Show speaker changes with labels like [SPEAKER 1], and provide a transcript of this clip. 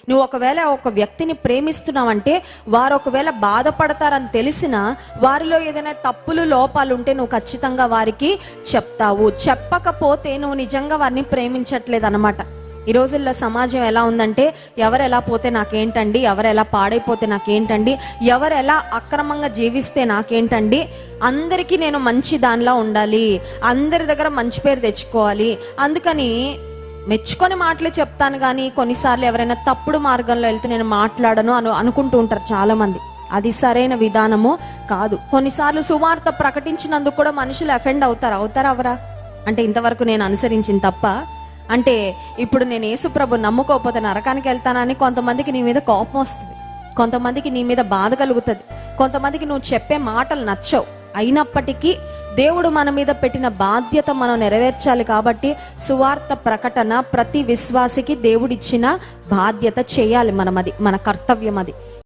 [SPEAKER 1] నువ్వు ఒకవేళ ఒక వ్యక్తిని ప్రేమిస్తున్నావంటే వారు ఒకవేళ బాధపడతారని తెలిసినా వారిలో ఏదైనా తప్పులు లోపాలు ఉంటే నువ్వు ఖచ్చితంగా వారికి చెప్తావు. చెప్పకపోతే నువ్వు నిజంగా వారిని ప్రేమించట్లేదు అనమాట. ఈ రోజుల్లో సమాజం ఎలా ఉందంటే, ఎవరు ఎలా పోతే నాకేంటండి, ఎవరు ఎలా పాడైపోతే నాకేంటండి, ఎవరు ఎలా అక్రమంగా జీవిస్తే నాకేంటండి, అందరికీ నేను మంచి దానిలా ఉండాలి, అందరి దగ్గర మంచి పేరు తెచ్చుకోవాలి, అందుకని మెచ్చుకొని మాటలే చెప్తాను కానీ కొన్నిసార్లు ఎవరైనా తప్పుడు మార్గంలో వెళ్తే నేను మాట్లాడను అనుకుంటూ ఉంటారు చాలా మంది. అది సరైన విధానము కాదు. కొన్నిసార్లు సువార్త ప్రకటించినందుకు కూడా మనుషులు అఫెండ్ అవుతారా అవరా అంటే ఇంతవరకు నేను అనుసరించిన తప్ప అంటే ఇప్పుడు నేను యేసుప్రభు నమ్ముకోకపోతే నరకానికి వెళ్తానని కొంతమందికి నీ మీద కోపం వస్తుంది, కొంతమందికి నీ మీద బాధ కలుగుతుంది, కొంతమందికి నువ్వు చెప్పే మాటలు నచ్చవు. అయినప్పటికీ దేవుడు మన మీద పెట్టిన బాధ్యత మనం నెరవేర్చాలి. కాబట్టి సువార్త ప్రకటన ప్రతి విశ్వాసికి దేవుడిచ్చిన బాధ్యత చేయాలి. మనం అది మన కర్తవ్యం అది.